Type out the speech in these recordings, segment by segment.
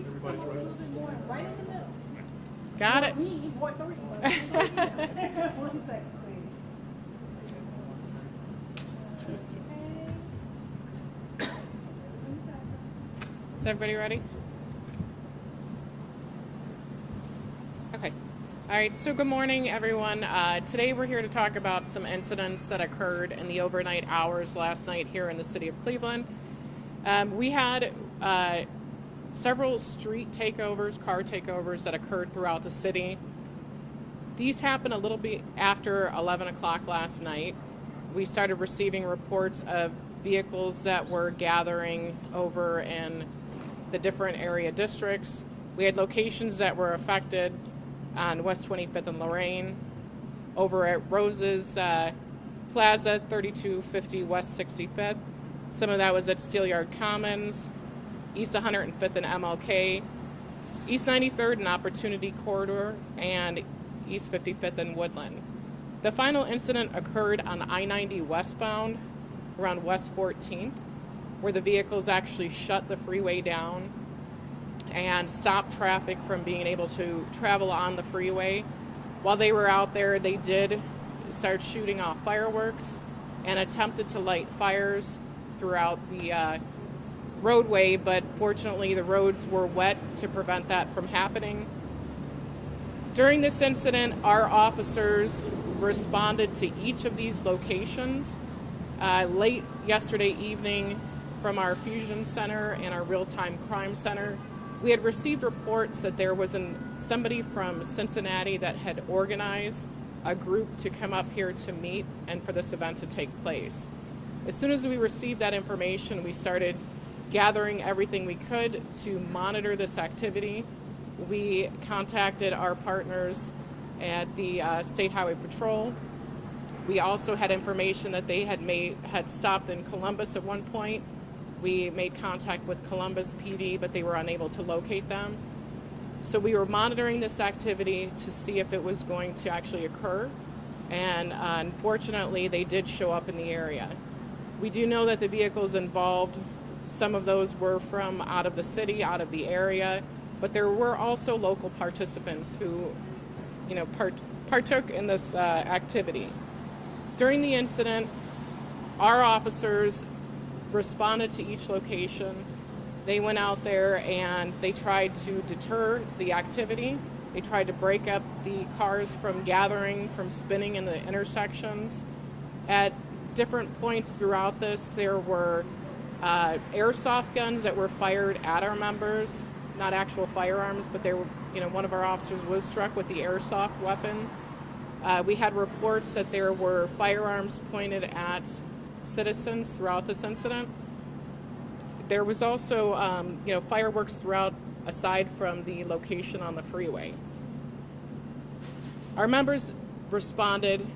Everybody's ready. Right in the middle. Got it. Me, boy, 3. One second, Is everybody ready? Okay. All right, so good morning, everyone. Today we're here to talk about some incidents that occurred in the overnight hours last night here in the city of Cleveland. We had several street takeovers, car takeovers that occurred throughout the city. These happened a little bit after 11 o'clock last night. We started receiving reports of vehicles that were gathering over in the different area districts. We had locations that were affected on West 25th and Lorraine, over at Rose's Plaza, 3250 West 65th. Some of that was at Steelyard Commons, East 105th and MLK, East 93rd and Opportunity Corridor, and East 55th and Woodland. The final incident occurred on I-90 westbound around West 14th, where the vehicles actually shut the freeway down and stopped traffic from being able to travel on the freeway. While they were out there, they did start shooting off fireworks and attempted to light fires throughout the roadway, but fortunately the roads were wet to prevent that from happening. During this incident, our officers responded to each of these locations. Late yesterday evening from our Fusion Center and our Real-Time Crime Center, we had received reports that there was somebody from Cincinnati that had organized a group to come up here to meet and for this event to take place. As soon as we received that information, we started gathering everything we could to monitor this activity. We contacted our partners at the State Highway Patrol. We also had information that they had stopped in Columbus at one point. We made contact with Columbus PD, but they were unable to locate them. So we were monitoring this activity to see if it was going to actually occur. And unfortunately, they did show up in the area. We do know that the vehicles involved, some of those were from out of the city, out of the area, but there were also local participants who, partook in this activity. During the incident, our officers responded to each location. They went out there and they tried to deter the activity. They tried to break up the cars from gathering, from spinning in the intersections. At different points throughout this, there were airsoft guns that were fired at our members, not actual firearms, but they were, one of our officers was struck with the airsoft weapon. We had reports that there were firearms pointed at citizens throughout this incident. There was also, fireworks throughout, aside from the location on the freeway. Our members responded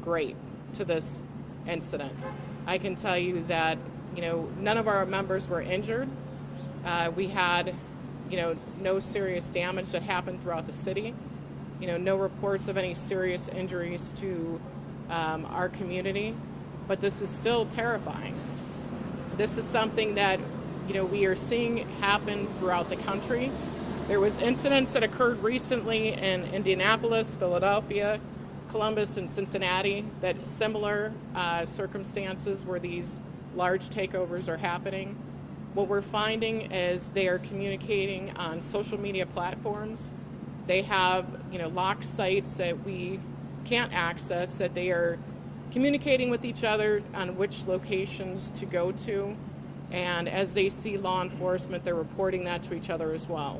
great to this incident. I can tell you that, none of our members were injured. We had, no serious damage that happened throughout the city. No reports of any serious injuries to our community. But this is still terrifying. This is something that, we are seeing happen throughout the country. There was incidents that occurred recently in Indianapolis, Philadelphia, Columbus, and Cincinnati, that similar circumstances where these large takeovers are happening. What we're finding is they are communicating on social media platforms. They have, locked sites that we can't access, that they are communicating with each other on which locations to go to, and as they see law enforcement, they're reporting that to each other as well.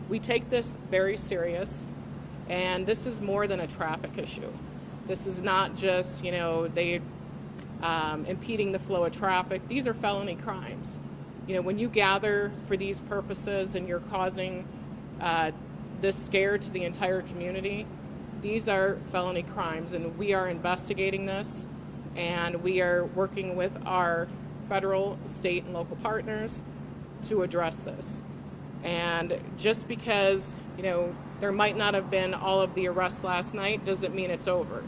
We take this very serious, and this is more than a traffic issue. This is not just, they impeding the flow of traffic. These are felony crimes. When you gather for these purposes and you're causing this scare to the entire community, these are felony crimes, and we are investigating this, and we are working with our federal, state, and local partners to address this. And just because, there might not have been all of the arrests last night doesn't mean it's over.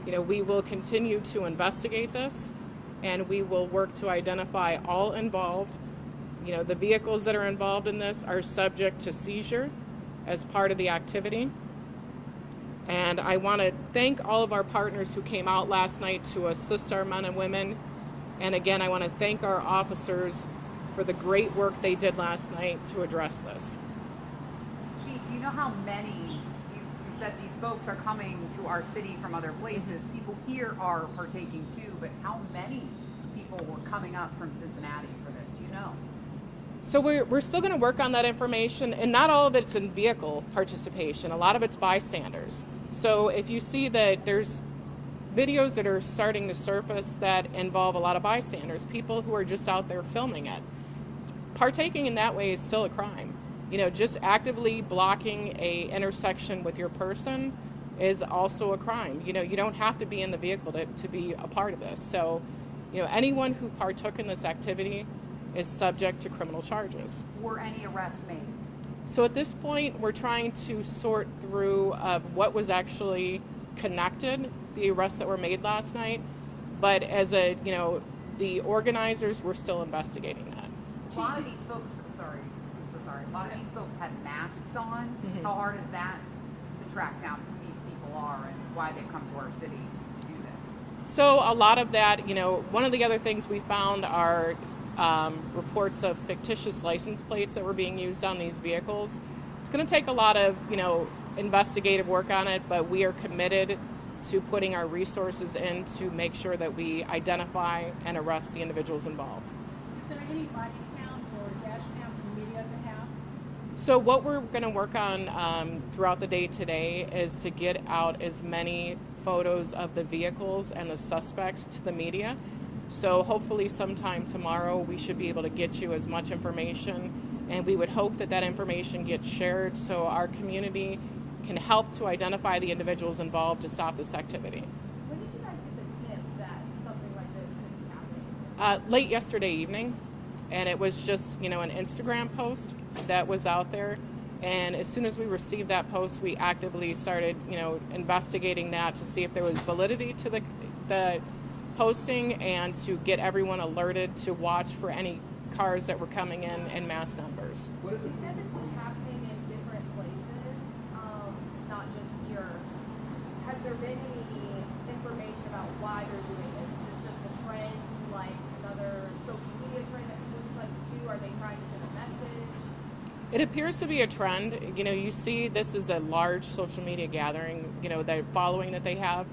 We will continue to investigate this, and we will work to identify all involved The vehicles that are involved in this are subject to seizure as part of the activity. And I want to thank all of our partners who came out last night to assist our men and women. And again, I want to thank our officers for the great work they did last night to address this. Chief, do you know how many, you said these folks are coming to our city from other places. People here are partaking too, but how many people were coming up from Cincinnati for this? Do you know? So we're still going to work on that information, and not all of it's in vehicle participation. A lot of it's bystanders. So if you see that there's videos that are starting to surface that involve a lot of bystanders, people who are just out there filming it, partaking in that way is still a crime. Just actively blocking a intersection with your person is also a crime. You don't have to be in the vehicle to be a part of this. So, anyone who partook in this activity is subject to criminal charges. Were any arrests made? So at this point, we're trying to sort through what was actually connected, the arrests that were made last night. But as the organizers were still investigating that. A lot of these folks, I'm so sorry. A lot of these folks had masks on. Mm-hmm. How hard is that to track down who these people are and why they come to our city to do this? So a lot of that, one of the other things we found are reports of fictitious license plates that were being used on these vehicles. It's going to take a lot of, investigative work on it, but we are committed to putting our resources in to make sure that we identify and arrest the individuals involved. Is there any body cam or dash cam for the media to have? So what we're going to work on throughout the day today is to get out as many photos of the vehicles and the suspects to the media. So hopefully sometime tomorrow we should be able to get you as much information, and we would hope that that information gets shared so our community can help to identify the individuals involved to stop this activity. When did you guys get the tip that something like this could be happening? Late yesterday evening, and it was just an Instagram post that was out there. And as soon as we received that post, we actively started investigating that to see if there was validity to the posting and to get everyone alerted to watch for any cars that were coming in mass numbers. What is it? You said this was happening in different places, not just here. Has there been any information about why they're doing this? Is this just a trend, like another social media trend that people just like to do? Are they trying to send a message? It appears to be a trend. You see this is a large social media gathering, the following that they have.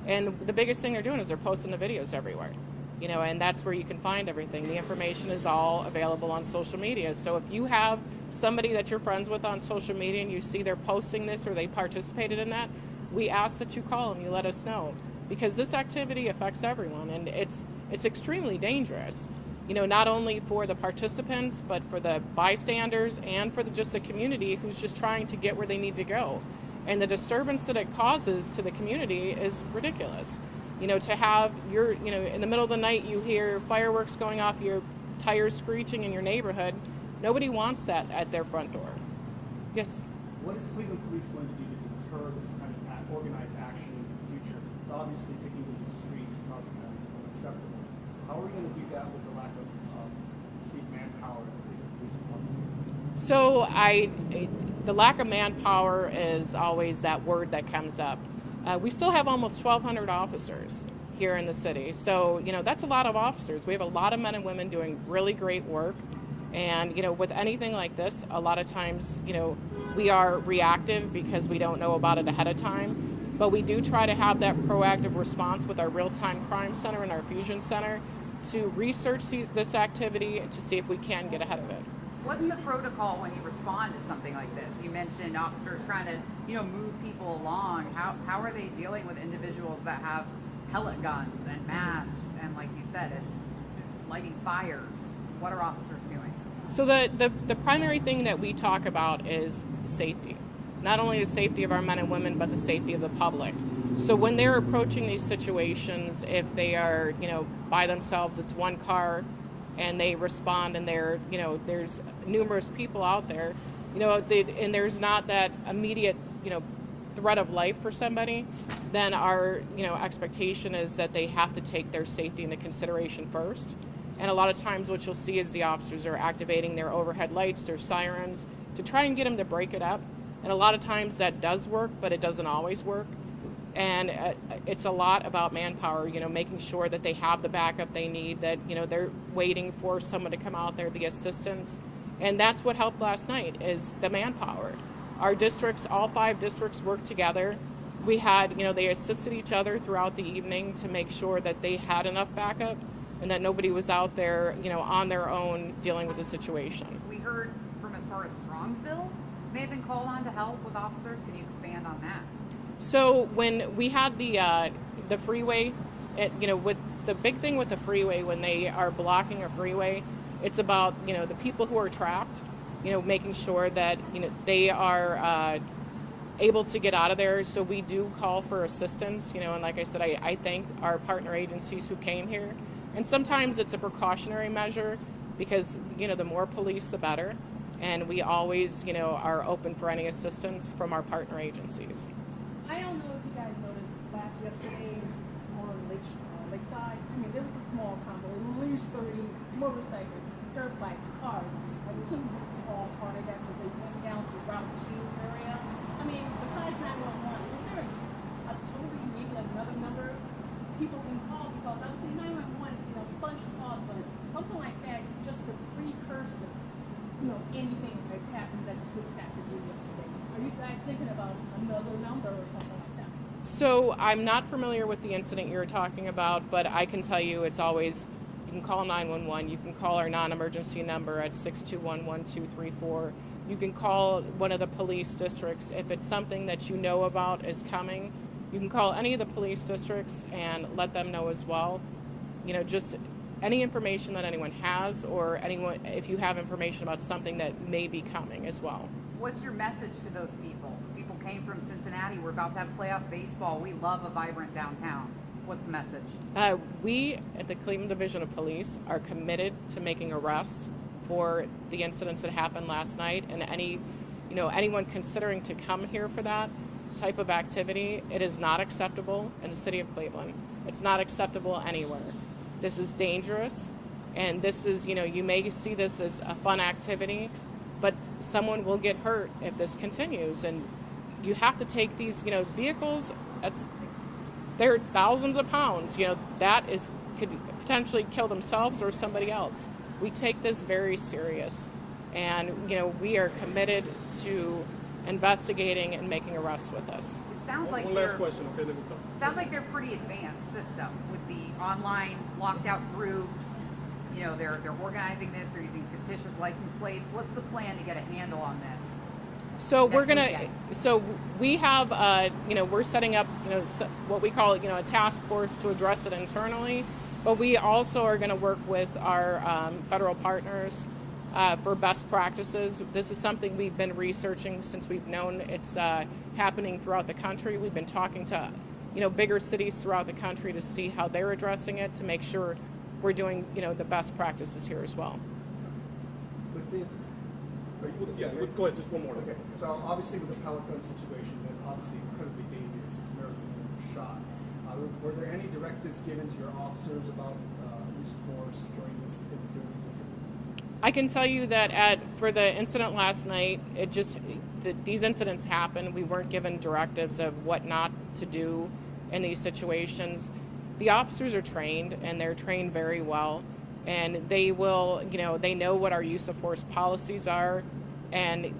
And the biggest thing they're doing is they're posting the videos everywhere, and that's where you can find everything. The information is all available on social media. So if you have somebody that you're friends with on social media and you see they're posting this or they participated in that, we ask that you call them, you let us know, because this activity affects everyone, and it's extremely dangerous, not only for the participants, but for the bystanders and for just the community who's just trying to get where they need to go. And the disturbance that it causes to the community is ridiculous. To have in the middle of the night, you hear fireworks going off, your tires screeching in your neighborhood. Nobody wants that at their front door. Yes? What is Cleveland Police going to do to deter this kind of organized action in the future? It's obviously taking to the streets and causing that is unacceptable. How are we going to do that with the lack of perceived manpower at the Cleveland Police Department? So the lack of manpower is always that word that comes up. We still have almost 1,200 officers here in the city. So, that's a lot of officers. We have a lot of men and women doing really great work. And, with anything like this, a lot of times, we are reactive because we don't know about it ahead of time. But we do try to have that proactive response with our real-time crime center and our fusion center to research this activity to see if we can get ahead of it. What's the protocol when you respond to something like this? You mentioned officers trying to, move people along. How are they dealing with individuals that have pellet guns and masks? And like you said, it's lighting fires. What are officers doing? So the primary thing that we talk about is safety. Not only the safety of our men and women, but the safety of the public. So when they're approaching these situations, if they are, by themselves, it's one car, and they respond, and there's numerous people out there, and there's not that immediate, threat of life for somebody, then our, expectation is that they have to take their safety into consideration first. And a lot of times what you'll see is the officers are activating their overhead lights, their sirens, to try and get them to break it up. And a lot of times that does work, but it doesn't always work. And it's a lot about manpower, making sure that they have the backup they need, that, they're waiting for someone to come out there, the assistance. And that's what helped last night, is the manpower. Our districts, all 5 districts, worked together. We had, they assisted each other throughout the evening to make sure that they had enough backup and that nobody was out there, on their own dealing with the situation. We heard from as far as Strongsville may have been called on to help with officers. Can you expand on that? So when we had the freeway, with the big thing with the freeway, when they are blocking a freeway, it's about, the people who are trapped, making sure that, they are able to get out of there. So we do call for assistance, and like I said, I thank our partner agencies who came here. And sometimes it's a precautionary measure because, the more police, the better. And we always, are open for any assistance from our partner agencies. I don't know if you guys noticed yesterday on Lakeside. I mean, there was a small convoy, at least 30 motorcycles, dirt bikes, cars. I'm assuming this is all part of that because they went down to Route 2 area. I mean, besides 911, is there a totally, maybe another number people can call? Because obviously 911 is, a bunch of calls, but something like that, just the precursor, anything that happened that the police had to do yesterday. Are you guys thinking about another number or something like that? So I'm not familiar with the incident you're talking about, but I can tell you it's always, you can call 911, you can call our non-emergency number at 621-1234. You can call one of the police districts. If it's something that you know about is coming, you can call any of the police districts and let them know as well. Just any information that anyone has, or anyone, if you have information about something that may be coming as well. What's your message to those people? People came from Cincinnati. We're about to have playoff baseball. We love a vibrant downtown. What's the message? We at the Cleveland Division of Police are committed to making arrests for the incidents that happened last night, and anyone considering to come here for that type of activity. It is not acceptable in the city of Cleveland. It's not acceptable anywhere. This is dangerous, and this is, you may see this as a fun activity, but someone will get hurt if this continues. And you have to take these, vehicles, they're thousands of pounds, could potentially kill themselves or somebody else. We take this very serious, and, we are committed to investigating and making arrests with this. It sounds like one last question, okay, then we're done. Sounds like they're pretty advanced system with the online locked out groups. They're organizing this. They're using fictitious license plates. What's the plan to get a handle on this? So we have, we're setting up, what we call, a task force to address it internally, but we also are going to work with our federal partners for best practices. This is something we've been researching since we've known it's happening throughout the country. We've been talking to, bigger cities throughout the country to see how they're addressing it, to make sure we're doing, the best practices here as well. With this, go ahead, just one more. Okay, so obviously with the pellet gun situation, that's obviously incredibly dangerous. It's American shot. Were there any directives given to your officers about use of force during these incidents? I can tell you that for the incident last night, these incidents happened. We weren't given directives of what not to do in these situations. The officers are trained, and they're trained very well, and they will, they know what our use of force policies are, and